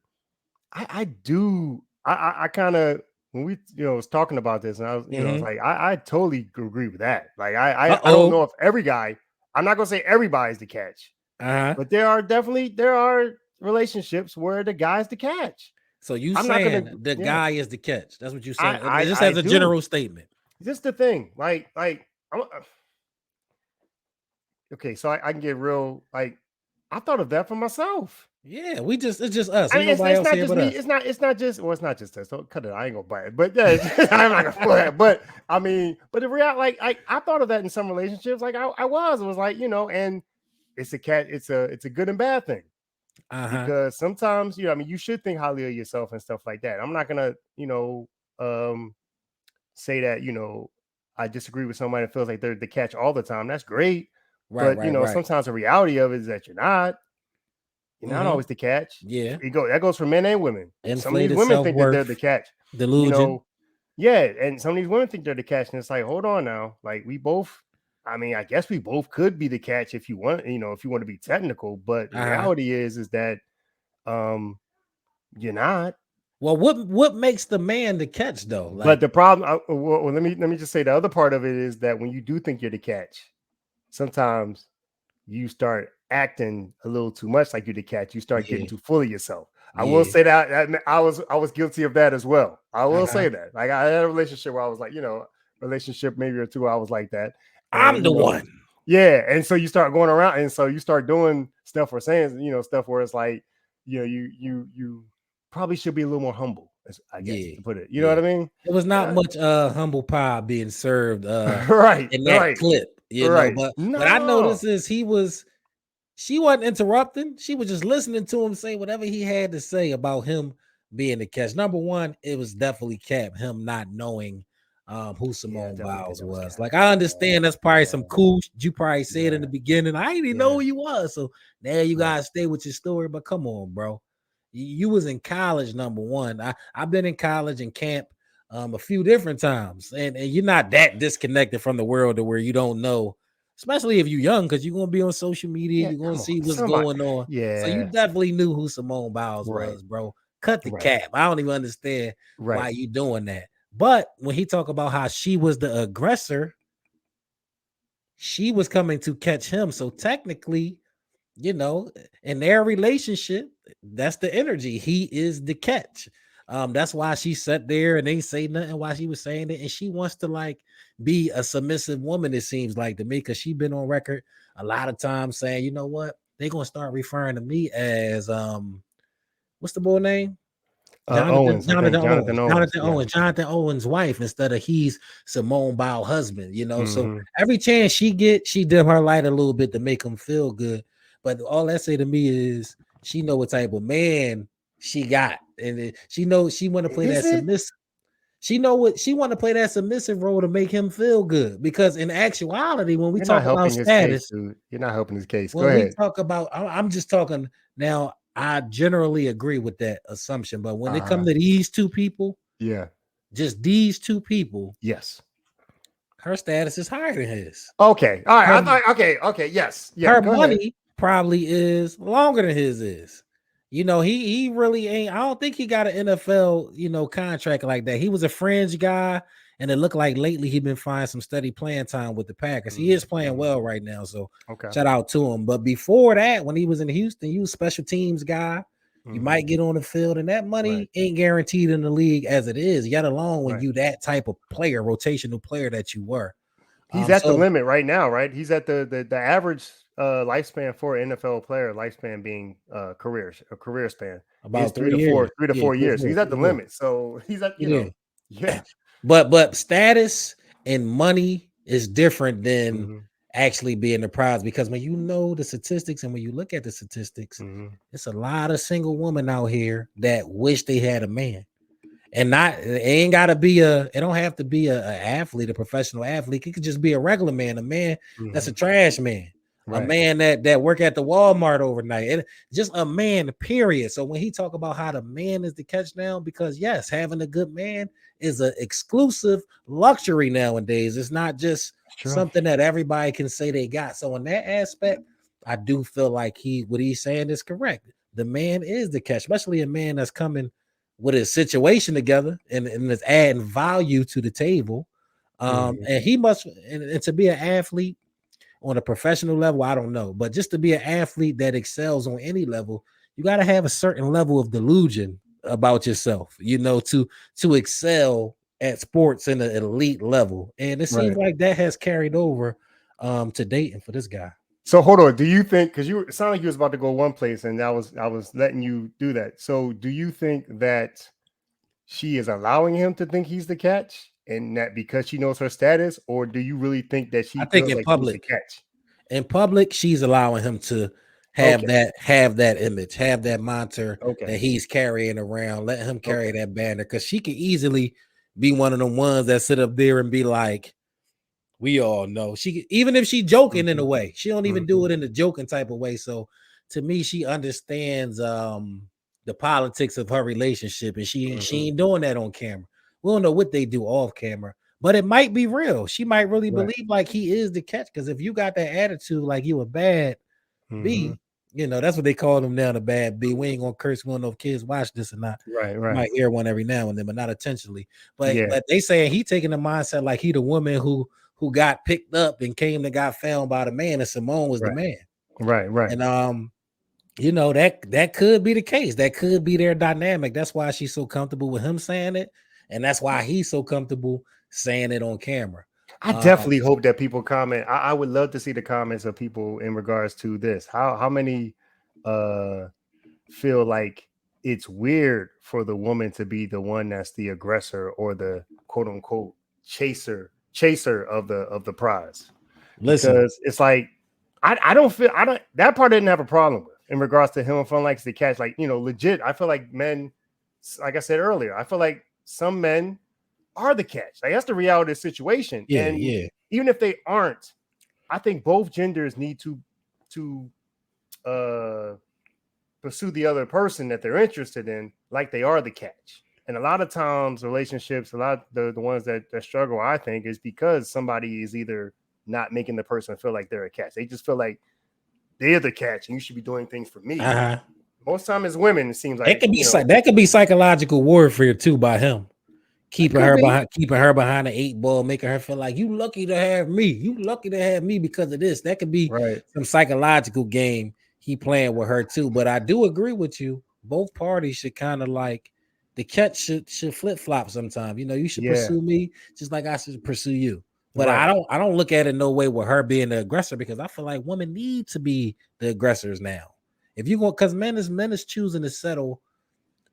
I do. I kind of, when we was talking about this, and I was was like I totally agree with that. Like I don't know if every guy. I'm not gonna say everybody's the catch, But there are relationships where the guy's the catch. So you I'm not saying gonna- the yeah. guy is the catch? That's what you saying? I Just as a do. general statement. This is the thing. Okay, so I can get real. Like, I thought of that for myself. Yeah, it's just us. I mean, There's it's nobody else not here just but me. us. It's not just. Well, it's not just us. Don't cut it. I ain't gonna buy it. But yeah, I'm not gonna play it. But I mean, but the real, like, I thought of that in some relationships. Like, it was like, and it's a cat. It's a good and bad thing. Because sometimes, I mean, you should think highly of yourself and stuff like that. I'm not gonna, say that, I disagree with somebody that feels like they're the catch all the time. That's great. But sometimes the reality of it is that you're not always the catch. Yeah. That goes for men and women. Inflated some of these women think that they're the catch. Delusion. Yeah, and some of these women think they're the catch. And it's like, hold on now. Like, I guess we both could be the catch if you want, if you want to be technical, but the reality is that you're not. Well, what makes the man the catch though? Like, but the problem, let me just say the other part of it is that when you do think you're the catch, sometimes you start acting a little too much like you're the catch. You start getting too full of yourself. I will say that I was guilty of that as well. I will say that. Like, I had a relationship where I was like, relationship maybe or two, I was like that. And, I'm the one. Yeah. And so you start going around and so you start doing stuff or saying, stuff where it's like, you probably should be a little more humble, I guess, to put it. You know what I mean? It was not much humble pie being served right in that clip. But what I noticed is she wasn't interrupting. She was just listening to him say whatever he had to say about him being the catch. Number one, it was definitely Cap, him not knowing who Simone Biles was. Like, I understand that's probably some cool you probably said in the beginning. I didn't even know who you was. So now you gotta stay with your story. But come on, bro. You was in college, number one. I've been in college and camp a few different times, and you're not that disconnected from the world to where you don't know, especially if you're young, because you're gonna be on social media, you're gonna see what's going on. Yeah. So you definitely knew who Simone Biles was, bro. Cut the cap. I don't even understand why you doing that. But when he talk about how she was the aggressor, she was coming to catch him. So technically, in their relationship, that's the energy. He is the catch. That's why she sat there and ain't say nothing while she was saying it. And she wants to like be a submissive woman, it seems like to me, because she been on record a lot of times saying, you know what, they're gonna start referring to me as what's the boy name? Jonathan Owens' wife instead of he's Simone Biles' husband, So every chance she get, she dim her light a little bit to make him feel good. But all that say to me is she know what type of man she got, and she knows she want to play that submissive. She know what she want to play that submissive role to make him feel good. Because in actuality, when we talk about status, you're not helping his case. Go ahead. We talk about, I'm just talking now. I generally agree with that assumption, but when it comes to these two people, just these two people, her status is higher than his. Okay, all right. Okay, yes. Her money probably is longer than his is. He really ain't. I don't think he got an NFL, contract like that. He was a fringe guy, and it looked like lately he'd been finding some steady playing time with the Packers. He is playing well right now, so shout out to him. But before that, when he was in Houston, he was a special teams guy. You might get on the field, and that money ain't guaranteed in the league as it is, yet alone when you that type of player, rotational player that you were. He's at the limit right now, right? He's at the average lifespan for an NFL player, lifespan being a career span about 3 to 4 years. He's at the limit, so he's at But status and money is different than actually being the prize, because when you know the statistics and when you look at the statistics, it's a lot of single women out here that wish they had a man. And it ain't gotta be it don't have to be a athlete, a professional athlete. It could just be a regular man, a man that's a trash man, a man that work at the Walmart overnight, and just a man, period. So when he talk about how the man is the catch now, because yes, having a good man is an exclusive luxury nowadays. It's not just something that everybody can say they got. So in that aspect, I do feel like what he's saying is correct. The man is the catch, especially a man that's coming with his situation together and is adding value to the table. And he must, and to be an athlete, on a professional level, I don't know. But just to be an athlete that excels on any level, you got to have a certain level of delusion about yourself, to excel at sports in an elite level. And it seems like that has carried over to dating for this guy. So hold on. Do you think, because it sounded like you was about to go one place and I was letting you do that. So do you think that she is allowing him to think he's the catch and that because she knows her status, or do you really think that she feels like he's the catch? In public, she's allowing him to have that image, have that monitor that he's carrying around. Let him carry that banner, because she could easily be one of the ones that sit up there and be like, we all know. Even if she joking in a way, she don't even do it in a joking type of way. So to me, she understands the politics of her relationship, and she ain't doing that on camera. We don't know what they do off camera, but it might be real. She might really believe like he is the catch, because if you got that attitude like you a bad B, that's what they call them now, the bad B. We ain't gonna curse. We don't know if kids watch this or not. Right. You might hear one every now and then, but not intentionally. But they saying he taking the mindset like he the woman who got picked up and came and got found by the man, and Simone was the man. Right. And that could be the case. That could be their dynamic. That's why she's so comfortable with him saying it, and that's why he's so comfortable saying it on camera. I definitely hope that people comment. I would love to see the comments of people in regards to this. How many feel like it's weird for the woman to be the one that's the aggressor or the quote unquote chaser of the prize? Listen, because it's like I don't that part I didn't have a problem with in regards to him feeling like the catch. Like, legit, I feel like men, like I said earlier, I feel like some men are the catch. Like, that's the reality of the situation. Even if they aren't, I think both genders need to pursue the other person that they're interested in like they are the catch. And a lot of times relationships, the ones that struggle, I think, is because somebody is either not making the person feel like they're a catch. They just feel like they're the catch and you should be doing things for me. Most time as women, it seems like that could be psychological warfare too by him. Keeping her behind the 8 ball, making her feel like you lucky to have me. You lucky to have me because of this. That could be some psychological game he playing with her too. But I do agree with you. Both parties should kind of like the catch should flip flop sometime. You should pursue me just like I should pursue you. But I don't look at it no way with her being the aggressor, because I feel like women need to be the aggressors now. If you go, because men is choosing to settle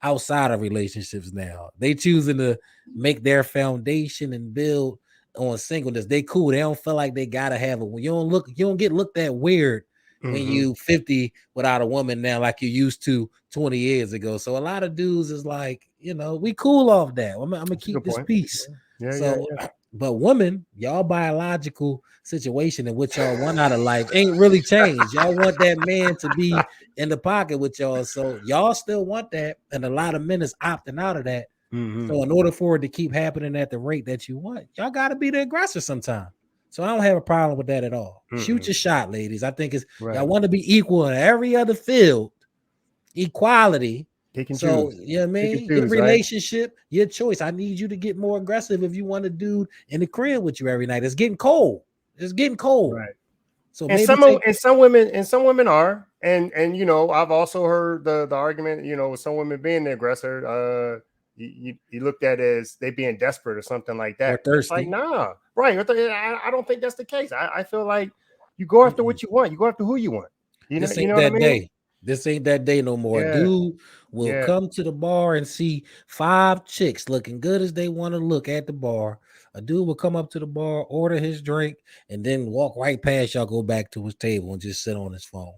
outside of relationships now. They choosing to make their foundation and build on singleness. They cool. They don't feel like they gotta have a. You don't get looked at weird when you 50 without a woman now, like you used to 20 years ago. So a lot of dudes is like, we cool off that. I'm gonna keep this peace. But women, y'all biological situation in which y'all want out of life ain't really changed. Y'all want that man to be in the pocket with y'all. So y'all still want that. And a lot of men is opting out of that. So in order for it to keep happening at the rate that you want, y'all got to be the aggressor sometime. So I don't have a problem with that at all. Shoot your shot, ladies. I think y'all want to be equal in every other field. Equality. So, your relationship, your choice. I need you to get more aggressive if you want a dude in the crib with you every night. It's getting cold. Right. So some women are, and I've also heard the argument, with some women being the aggressor, you looked at as they being desperate or something like that. It's like, nah, right. I don't think that's the case. I feel like you go after what you want. You go after who you want. This ain't that day no more. Dude will come to the bar and see 5 chicks looking good as they want to look at the bar. A dude will come up to the bar, order his drink, and then walk right past y'all, go back to his table and just sit on his phone.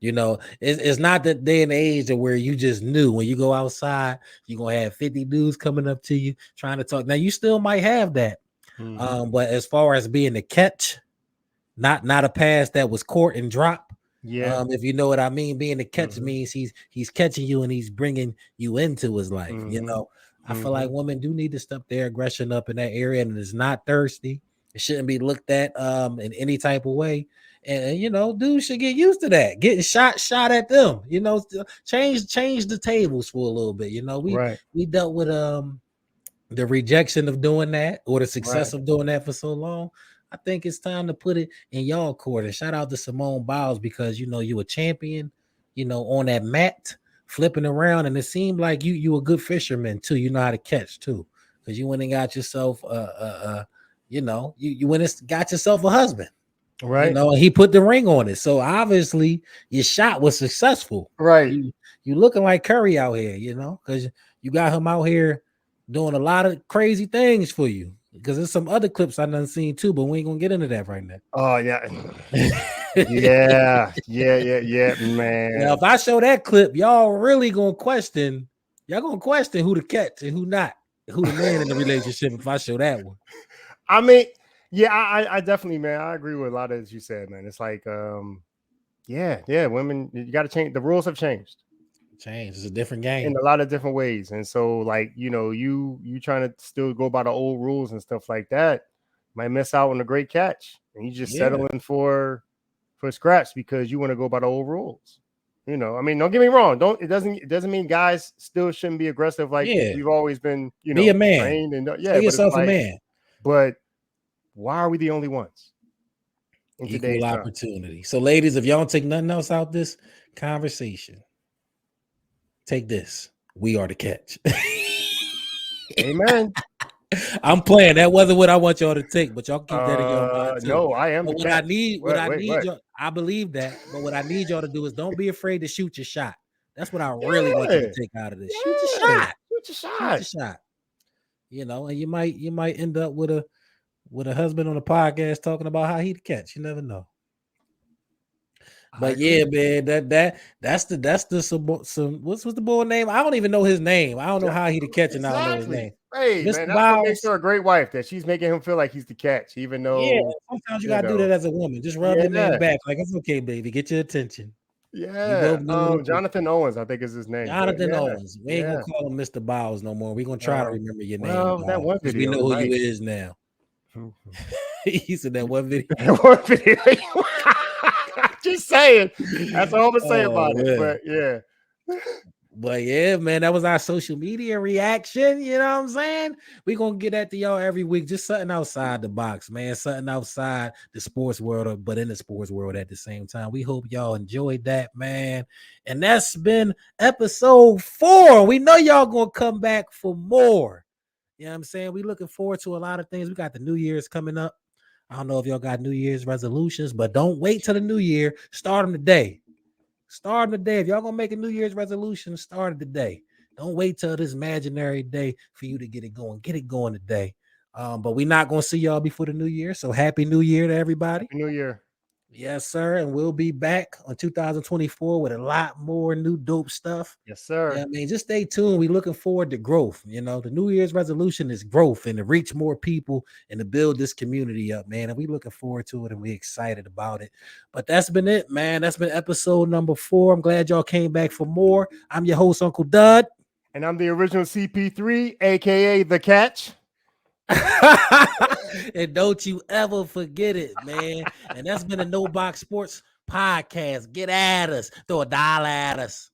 It's not that day and age where you just knew when you go outside, you're going to have 50 dudes coming up to you trying to talk. Now, you still might have that. But as far as being a catch, not a pass that was caught and drop. If you know what I mean, being a catch means he's catching you and he's bringing you into his life. I feel like women do need to step their aggression up in that area, and it's not thirsty. It shouldn't be looked at in any type of way. And dudes should get used to that. Getting shot at them. Change the tables for a little bit. We dealt with the rejection of doing that or the success of doing that for so long. I think it's time to put it in y'all court. And shout out to Simone Biles because you a champion, on that mat, flipping around, and it seemed like you a good fisherman too. You know how to catch too, because you went and got yourself you went and got yourself a husband. Right. And he put the ring on it. So obviously your shot was successful. Right. You looking like Curry out here, because you got him out here doing a lot of crazy things for you. Because there's some other clips I done seen too, but we ain't gonna get into that right now. Oh yeah. yeah, man. Now, if I show that clip, y'all really gonna question who to catch and who not, who the man in the relationship. If I show that one, I mean, yeah, I definitely, man, I agree with a lot of as you said, man. It's like, women, you got to change. The rules have changed. It's a different game in a lot of different ways, and so like you trying to still go by the old rules and stuff like that, might miss out on a great catch, and you just settling for scraps because you want to go by the old rules. I mean, don't get me wrong. It doesn't mean guys still shouldn't be aggressive like we've always been. Be a man. Trained and be yourself a man. But why are we the only ones? In Equal opportunity. So, ladies, if y'all don't take nothing else out this conversation, take this. We are the catch. Amen. I'm playing. That wasn't what I want y'all to take, but y'all keep that in your mind too. No, I am. But what I need y'all, I believe that. But what I need y'all to do is don't be afraid to shoot your shot. That's what I really want you to take out of this. Shoot your shot. Shoot your shot. And you might end up with a husband on a podcast talking about how he'd catch. You never know. But yeah, man, that's the what's the boy name? I don't even know his name. I don't know how he the catch, and I don't know his name. Hey, Mr. man, that's what makes her a great wife, that she's making him feel like he's the catch, even though sometimes you gotta do that as a woman. Just rub your man back, like it's okay, baby. Get your attention. Yeah, Jonathan Owens, I think is his name. Jonathan Owens. We ain't gonna call him Mr. Biles no more. We're gonna try to remember your name. Well, that one video, we know who you is now. He said that one video. Just saying. That's all I'm gonna say about it. But yeah. But yeah, man, that was our social media reaction. You know what I'm saying? We're gonna get at to y'all every week. Just something outside the box, man. Something outside the sports world, but in the sports world at the same time. We hope y'all enjoyed that, man. And that's been episode 4. We know y'all gonna come back for more. You know what I'm saying? We looking forward to a lot of things. We got the New Year's coming up. I don't know if y'all got New Year's resolutions, but don't wait till the New Year. Start them today. Start them today. If y'all gonna make a New Year's resolution, start it today. Don't wait till this imaginary day for you to get it going. Get it going today. But we're not gonna see y'all before the New Year. So happy New Year to everybody. Happy New Year. Yes, sir. And we'll be back on 2024 with a lot more new dope stuff. Yes, sir. Yeah, I mean, just stay tuned. We're looking forward to growth. The New Year's resolution is growth and to reach more people and to build this community up, man. And we're looking forward to it and we're excited about it. But that's been it, man. That's been episode number 4. I'm glad y'all came back for more. I'm your host, Uncle Dud. And I'm the original CP3, aka The Catch. And don't you ever forget it, man. And that's been a No Box Sports podcast. Get at us. Throw $1 at us.